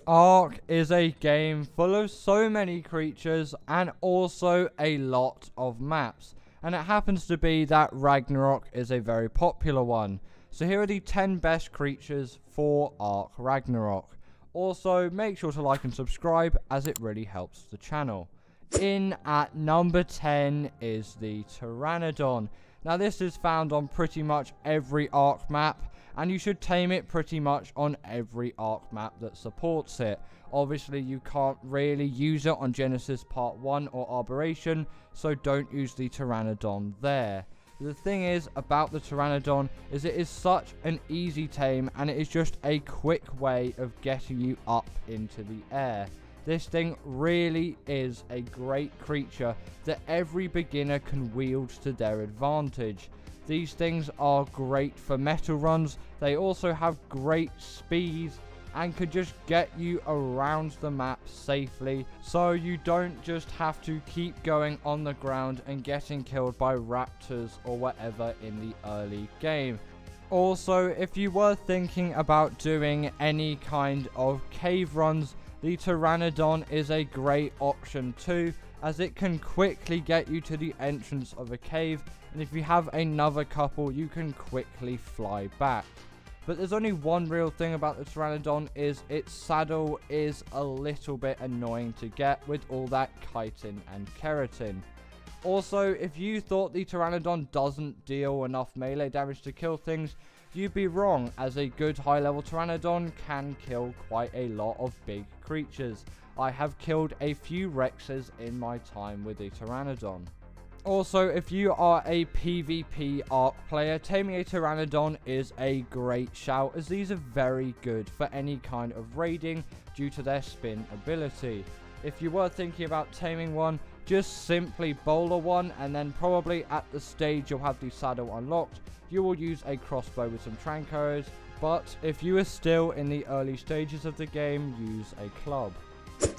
Ark is a game full of so many creatures and also a lot of maps. And it happens to be that Ragnarok is a very popular one. So here are the 10 best creatures for Ark Ragnarok. Also, make sure to like and subscribe as it really helps the channel. In at number 10 is the Pteranodon. Now this is found on pretty much every Ark map, and you should tame it pretty much on every Ark map that supports it. Obviously you can't really use it on Genesis Part 1 or Aberration, so don't use the Pteranodon there. The thing is about the Pteranodon is it is such an easy tame, and it is just a quick way of getting you up into the air. This thing really is a great creature that every beginner can wield to their advantage. These things are great for metal runs. They also have great speed and could just get you around the map safely, so you don't just have to keep going on the ground and getting killed by raptors or whatever in the early game. Also, if you were thinking about doing any kind of cave runs, the Pteranodon is a great option too, as it can quickly get you to the entrance of a cave, and if you have another couple you can quickly fly back. But there's only one real thing about the Pteranodon, is its saddle is a little bit annoying to get with all that chitin and keratin. Also, if you thought the Pteranodon doesn't deal enough melee damage to kill things, you'd be wrong, as a good high level Pteranodon can kill quite a lot of big creatures. I have killed a few Rexes in my time with the Pteranodon. Also, if you are a PvP Ark player, taming a Pteranodon is a great shout, as these are very good for any kind of raiding due to their spin ability. If you were thinking about taming one, just simply bowler one, and then probably at the stage you'll have the saddle unlocked, you will use a crossbow with some Trancos, but if you are still in the early stages of the game, use a club.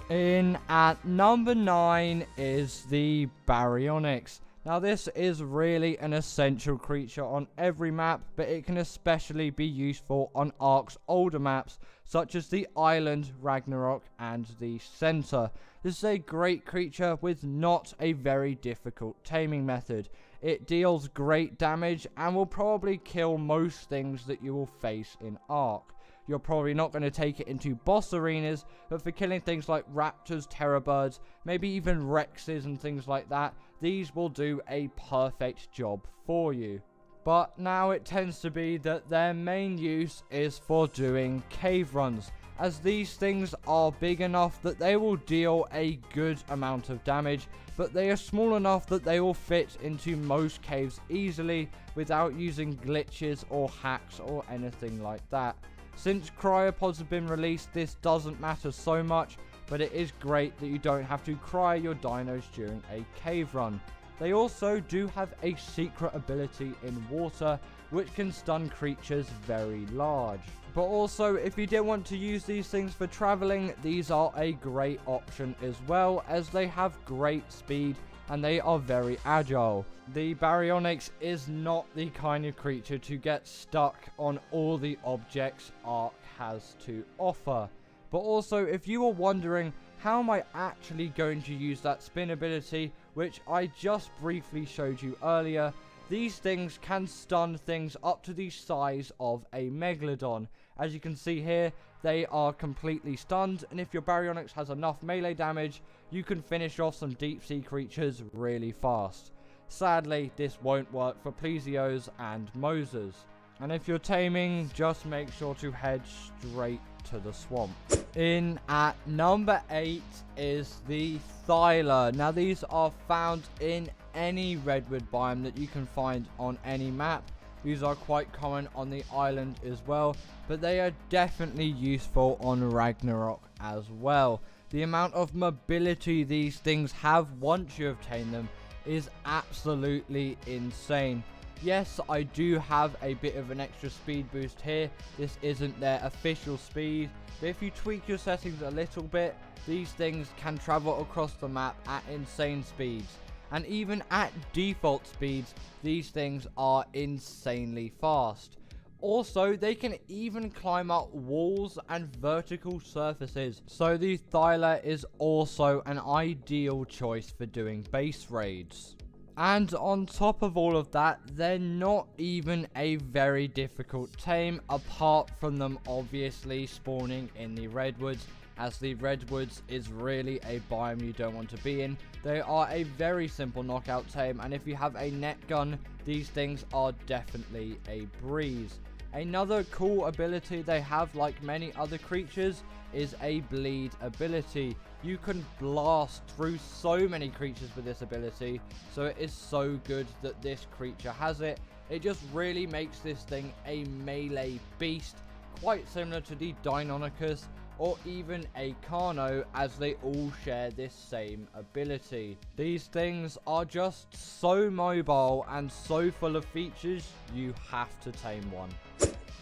In at number 9 is the Baryonyx. Now this is really an essential creature on every map, but it can especially be useful on Ark's older maps, such as the Island, Ragnarok, and the Center. This is a great creature with not a very difficult taming method. It deals great damage and will probably kill most things that you will face in Ark. You're probably not going to take it into boss arenas, but for killing things like raptors, terror birds, maybe even Rexes and things like that, these will do a perfect job for you. But now it tends to be that their main use is for doing cave runs, as these things are big enough that they will deal a good amount of damage, but they are small enough that they will fit into most caves easily without using glitches or hacks or anything like that. Since cryopods have been released, this doesn't matter so much, but it is great that you don't have to cryo your dinos during a cave run. They also do have a secret ability in water, which can stun creatures very large. But also, if you didn't want to use these things for traveling, these are a great option as well, as they have great speed and they are very agile. The Baryonyx is not the kind of creature to get stuck on all the objects Ark has to offer. But also, if you are wondering, how am I actually going to use that spin ability, which I just briefly showed you earlier, these things can stun things up to the size of a Megalodon. As you can see here, they are completely stunned, and if your Baryonyx has enough melee damage, you can finish off some deep sea creatures really fast. Sadly, this won't work for Plesios and Mosas. And if you're taming, just make sure to head straight to the swamp. In at number 8 is the Thyla. Now these are found in any redwood biome that you can find on any map. These are quite common on the island as well, but they are definitely useful on Ragnarok as well. The amount of mobility these things have once you obtain them is absolutely insane. Yes, I do have a bit of an extra speed boost here. This isn't their official speed, but if you tweak your settings a little bit, these things can travel across the map at insane speeds. And even at default speeds, these things are insanely fast. Also, they can even climb up walls and vertical surfaces, so the Thyla is also an ideal choice for doing base raids. And on top of all of that, they're not even a very difficult tame, apart from them obviously spawning in the redwoods, as the redwoods is really a biome you don't want to be in. They are a very simple knockout tame, and if you have a net gun, these things are definitely a breeze. Another cool ability they have, like many other creatures, is a bleed ability. You can blast through so many creatures with this ability, so it is so good that this creature has it. It just really makes this thing a melee beast, quite similar to the Deinonychus or even a Carno, as they all share this same ability. These things are just so mobile and so full of features, you have to tame one.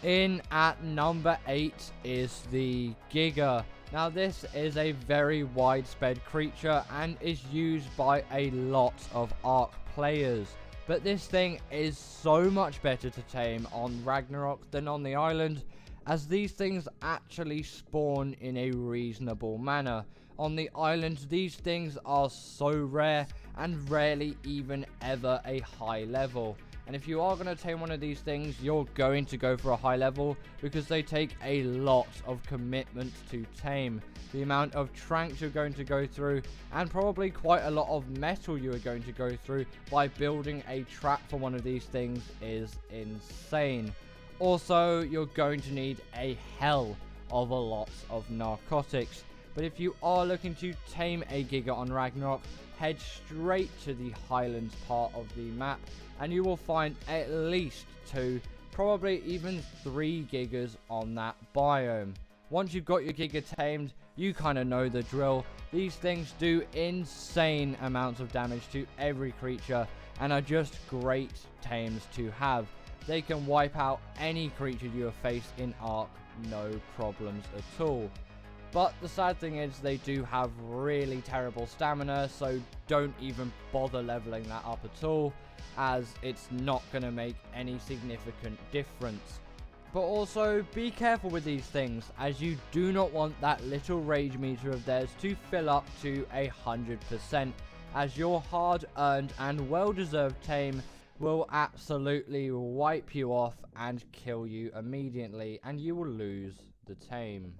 In at number 8 is the Giga. Now this is a very widespread creature and is used by a lot of Ark players. But this thing is so much better to tame on Ragnarok than on the island, as these things actually spawn in a reasonable manner. On the island, these things are so rare and rarely even ever a high level. And if you are going to tame one of these things, you're going to go for a high level, because they take a lot of commitment to tame. The amount of tranks you're going to go through, and probably quite a lot of metal you are going to go through by building a trap for one of these things, is insane. Also, you're going to need a hell of a lot of narcotics. But if you are looking to tame a Giga on Ragnarok, head straight to the Highlands part of the map, and you will find at least 2, probably even 3 Gigas on that biome. Once you've got your Giga tamed, you kind of know the drill. These things do insane amounts of damage to every creature and are just great tames to have. They can wipe out any creature you have faced in Ark, no problems at all. But the sad thing is they do have really terrible stamina, so don't even bother leveling that up at all, as it's not going to make any significant difference. But also be careful with these things, as you do not want that little rage meter of theirs to fill up to 100%, as your hard earned and well deserved tame will absolutely wipe you off and kill you immediately, and you will lose the tame.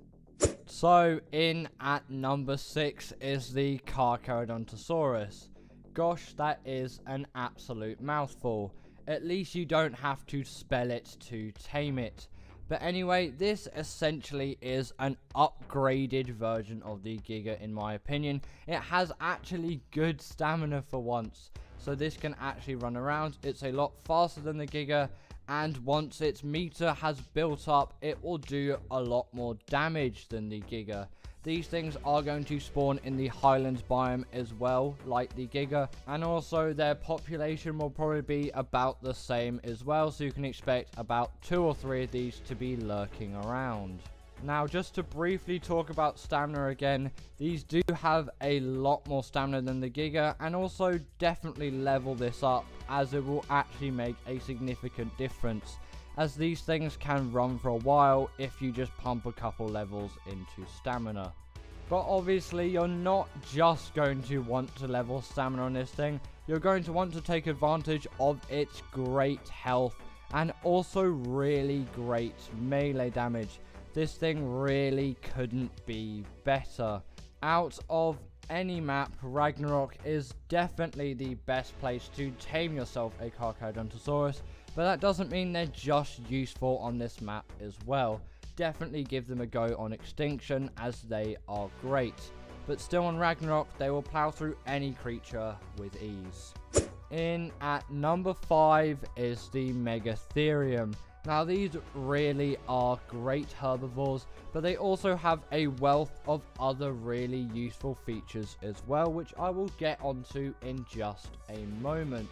So in at number 6 is the Carcharodontosaurus. Gosh, that is an absolute mouthful. At least you don't have to spell it to tame it. But anyway, this essentially is an upgraded version of the Giga in my opinion. It has actually good stamina for once, so this can actually run around. It's a lot faster than the Giga, and once its meter has built up, it will do a lot more damage than the Giga. These things are going to spawn in the Highlands biome as well, like the Giga, and also their population will probably be about the same as well, so you can expect about 2 or 3 of these to be lurking around. Now, just to briefly talk about stamina again, these do have a lot more stamina than the Giga, and also definitely level this up, as it will actually make a significant difference, as these things can run for a while if you just pump a couple levels into stamina. But obviously you're not just going to want to level stamina on this thing, you're going to want to take advantage of its great health and also really great melee damage. This thing really couldn't be better. Out of any map, Ragnarok is definitely the best place to tame yourself a Carcharodontosaurus, but that doesn't mean they're just useful on this map as well. Definitely give them a go on Extinction, as they are great. But still on Ragnarok, they will plow through any creature with ease. In at number 5 is the Megatherium. Now these really are great herbivores, but they also have a wealth of other really useful features as well, which I will get onto in just a moment.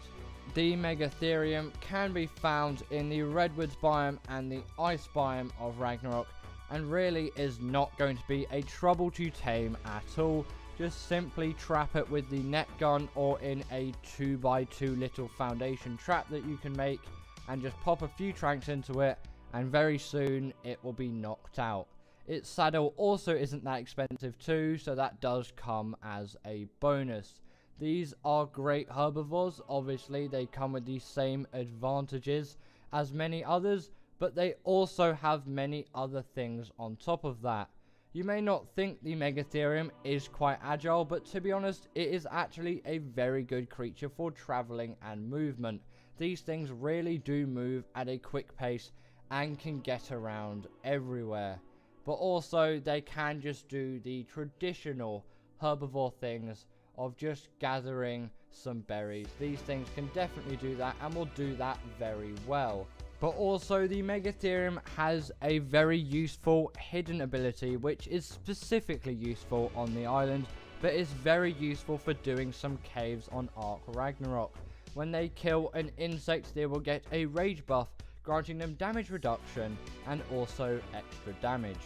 The Megatherium can be found in the Redwoods biome and the Ice biome of Ragnarok, and really is not going to be a trouble to tame at all. Just simply trap it with the net gun or in a 2x2 little foundation trap that you can make, and just pop a few tranks into it, and very soon it will be knocked out. Its saddle also isn't that expensive too, so that does come as a bonus. These are great herbivores. Obviously they come with the same advantages as many others, but they also have many other things on top of that. You may not think the Megatherium is quite agile, but to be honest, it is actually a very good creature for traveling and movement. These things really do move at a quick pace and can get around everywhere. But also, they can just do the traditional herbivore things of just gathering some berries. These things can definitely do that and will do that very well. But also the Megatherium has a very useful hidden ability, which is specifically useful on the island, but is very useful for doing some caves on Ragnarok. When they kill an insect, they will get a rage buff, granting them damage reduction and also extra damage.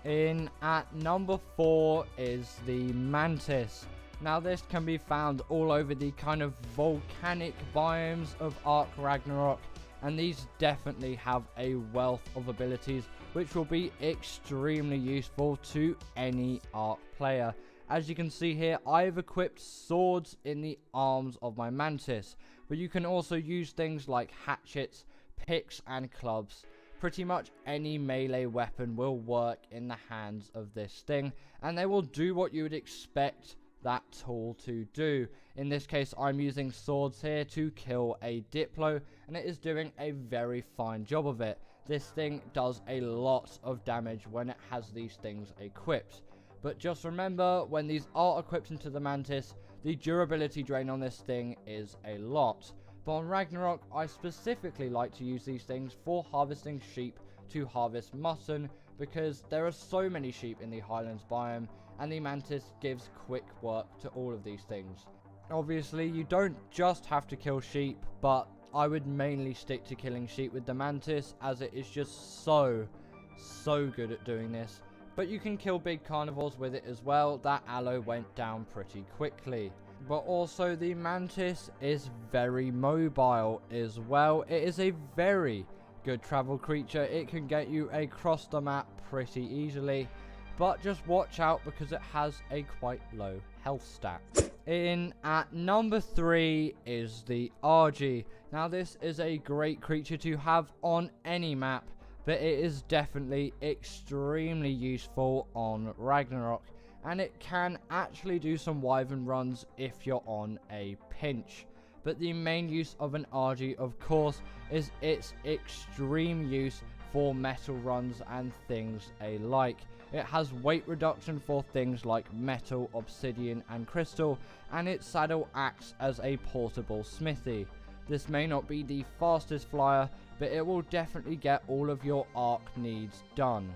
In at number 4 is the Mantis. Now this can be found all over the kind of volcanic biomes of Ragnarok, and these definitely have a wealth of abilities which will be extremely useful to any Ark player. As you can see here, I have equipped swords in the arms of my Mantis, but you can also use things like hatchets, picks and clubs. Pretty much any melee weapon will work in the hands of this thing, and they will do what you would expect that tool to do. In this case, I'm using swords here to kill a Diplo, and it is doing a very fine job of it. This thing does a lot of damage when it has these things equipped. But just remember, when these are equipped into the Mantis, the durability drain on this thing is a lot. But on Ragnarok, I specifically like to use these things for harvesting sheep to harvest mutton, because there are so many sheep in the Highlands biome, and the Mantis gives quick work to all of these things. Obviously, you don't just have to kill sheep, but I would mainly stick to killing sheep with the Mantis, as it is just so good at doing this. But you can kill big carnivores with it as well. That aloe went down pretty quickly. But also the Mantis is very mobile as well. It is a very good travel creature. It can get you across the map pretty easily, but just watch out because it has a quite low health stat. In at number 3 is the Argy. Now this is a great creature to have on any map, but it is definitely extremely useful on Ragnarok, and it can actually do some Wyvern runs if you're on a pinch. But the main use of an Argy, of course, is its extreme use for metal runs and things alike. It has weight reduction for things like metal, obsidian and crystal, and its saddle acts as a portable smithy. This may not be the fastest flyer, but it will definitely get all of your Ark needs done.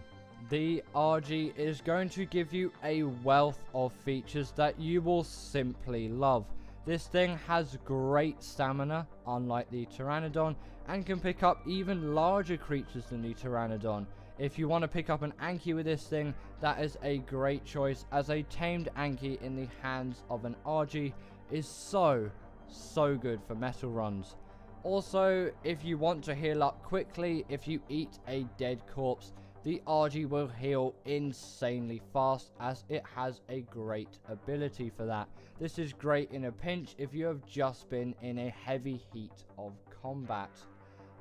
The Argy is going to give you a wealth of features that you will simply love. This thing has great stamina, unlike the Pteranodon, and can pick up even larger creatures than the Pteranodon. If you want to pick up an Anki with this thing, that is a great choice, as a tamed Anki in the hands of an Argy is so good for metal runs. Also, if you want to heal up quickly, if you eat a dead corpse, the Argy will heal insanely fast, as it has a great ability for that. This is great in a pinch if you have just been in a heavy heat of combat.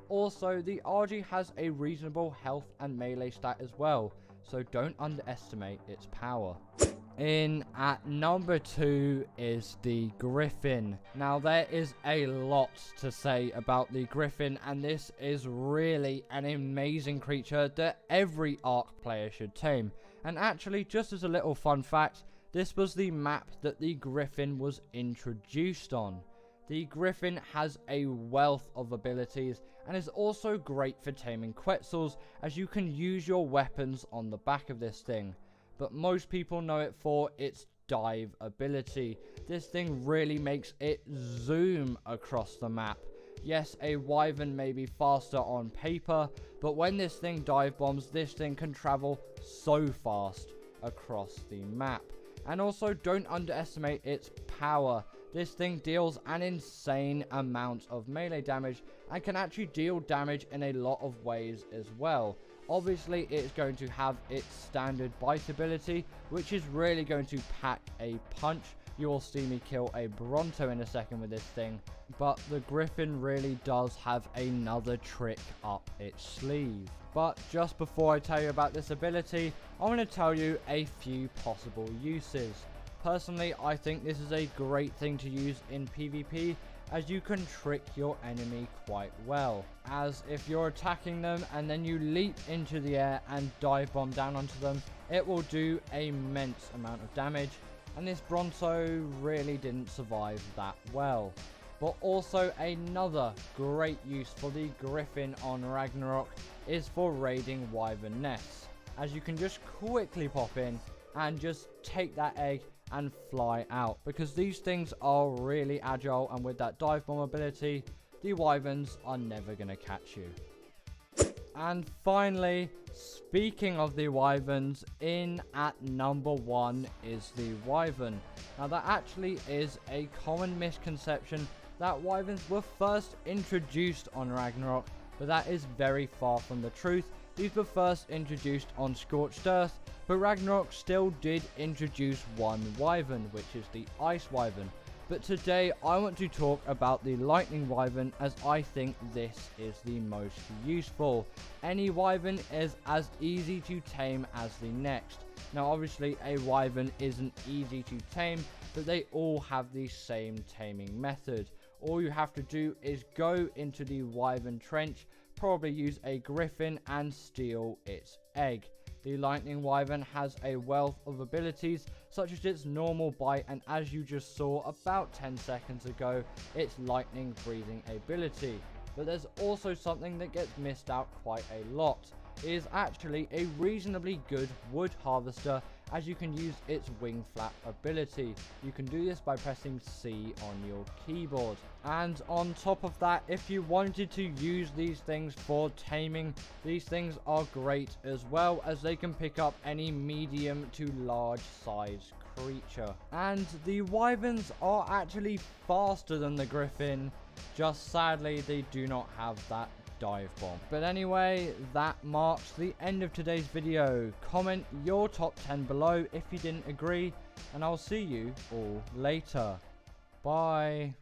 Also, the Argy has a reasonable health and melee stat as well, so don't underestimate its power. In at number 2 is the Griffin. Now there is a lot to say about the Griffin, and this is really an amazing creature that every Ark player should tame. And actually, just as a little fun fact, this was the map that the Griffin was introduced on. The Griffin has a wealth of abilities and is also great for taming Quetzals, as you can use your weapons on the back of this thing. But most people know it for its dive ability. This thing really makes it zoom across the map. Yes, a Wyvern may be faster on paper, but when this thing dive bombs, this thing can travel so fast across the map. And also, don't underestimate its power. This thing deals an insane amount of melee damage, and can actually deal damage in a lot of ways as well. Obviously, it's going to have its standard bite ability, which is really going to pack a punch. You will see me kill a Bronto in a second with this thing, but the Griffin really does have another trick up its sleeve. But just before I tell you about this ability, I want to tell you a few possible uses. Personally, I think this is a great thing to use in PvP, as you can trick your enemy quite well. As if you're attacking them and then you leap into the air and dive bomb down onto them, it will do an immense amount of damage, and this Bronto really didn't survive that well. But also another great use for the Griffin on Ragnarok is for raiding Wyvern nests, as you can just quickly pop in and just take that egg and fly out, because these things are really agile, and with that dive bomb ability, the Wyverns are never going to catch you. And finally, speaking of the Wyverns, in at number 1 is the Wyvern. Now that actually is a common misconception that Wyverns were first introduced on Ragnarok, but that is very far from the truth. These were first introduced on Scorched Earth, but Ragnarok still did introduce one Wyvern, which is the Ice Wyvern. But today I want to talk about the Lightning Wyvern, as I think this is the most useful. Any Wyvern is as easy to tame as the next. Now obviously a Wyvern isn't easy to tame, but they all have the same taming method. All you have to do is go into the Wyvern trench, probably use a Griffin and steal its egg. The Lightning Wyvern has a wealth of abilities, such as its normal bite, and as you just saw about 10 seconds ago, its lightning breathing ability. But there's also something that gets missed out quite a lot. It is actually a reasonably good wood harvester, as you can use its wing flap ability. You can do this by pressing C on your keyboard. And on top of that, if you wanted to use these things for taming, these things are great as well, as they can pick up any medium to large size creature. And the Wyverns are actually faster than the Griffin, just sadly they do not have that dive bomb. But anyway, that marks the end of today's video. Comment your top 10 below if you didn't agree, and I'll see you all later. Bye.